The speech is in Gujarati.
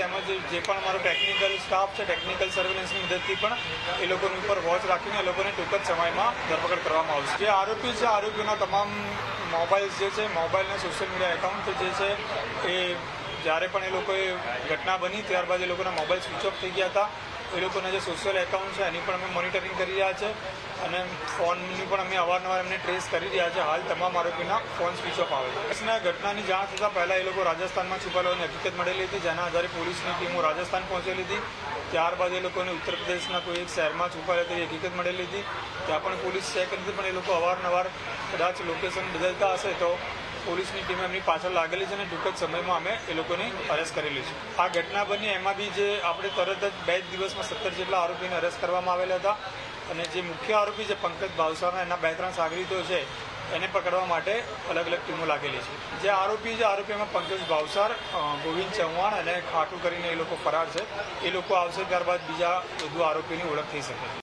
તેમજ જે પણ અમારો ટેકનિકલ સ્ટાફ છે, ટેકનિકલ સર્વેલન્સની મદદથી પણ એ લોકોની ઉપર વોચ રાખીને એ લોકોને ટૂંક જ સમયમાં ધરપકડ કરવામાં આવશે. જે આરોપી છે, આરોપીના તમામ મોબાઈલ્સ જે છે, મોબાઈલ અને સોશિયલ મીડિયા એકાઉન્ટ જે છે એ જ્યારે પણ એ લોકોએ ઘટના બની ત્યારબાદ એ લોકોના મોબાઈલ સ્વિચ ઓફ થઈ ગયા હતા. એ લોકોના જે સોશિયલ એકાઉન્ટ છે એની પણ અમે મોનિટરિંગ કરી રહ્યા છે અને ફોનની પણ અમે અવારનવાર એમને ટ્રેસ કરી રહ્યા છે. હાલ તમામ આરોપીના ફોન સ્વિચ ઓફ આવે છે. ઘટનાની જાણ થતાં પહેલાં એ લોકો રાજસ્થાનમાં છુપાયેલાની હકીકત મળેલી હતી, જેના આધારે પોલીસની ટીમો રાજસ્થાન પહોંચેલી હતી. ત્યારબાદ એ લોકોને ઉત્તર પ્રદેશના કોઈ એક શહેરમાં છુપાયેલા તેવી હકીકત મળેલી હતી. ત્યાં પણ પોલીસ ચેક કરી હતી, પણ એ લોકો અવારનવાર કદાચ લોકેશન બદલતા હશે તો પોલીસની ટીમ એમની પાછળ લાગેલી છે અને ટૂંક જ સમયમાં અમે એ લોકોની અરેસ્ટ કરેલી છે. આ ઘટના બની એમાં બી જે આપણે તરત જ 2 દિવસમાં 17 જેટલા આરોપીને અરેસ્ટ કરવામાં આવેલા હતા અને જે મુખ્ય આરોપી છે પંકજ ભાવસારના એના 2-3 સાગરીતો છે એને પકડવા માટે અલગ અલગ ટીમો લાગેલી છે. જે આરોપીમાં પંકજ ભાવસાર, ગોવિંદ ચૌહાણ અને ખાટુ કરીને એ લોકો ફરાર છે. એ લોકો આવશે ત્યારબાદ બીજા વધુ આરોપીની ઓળખ થઈ શકે.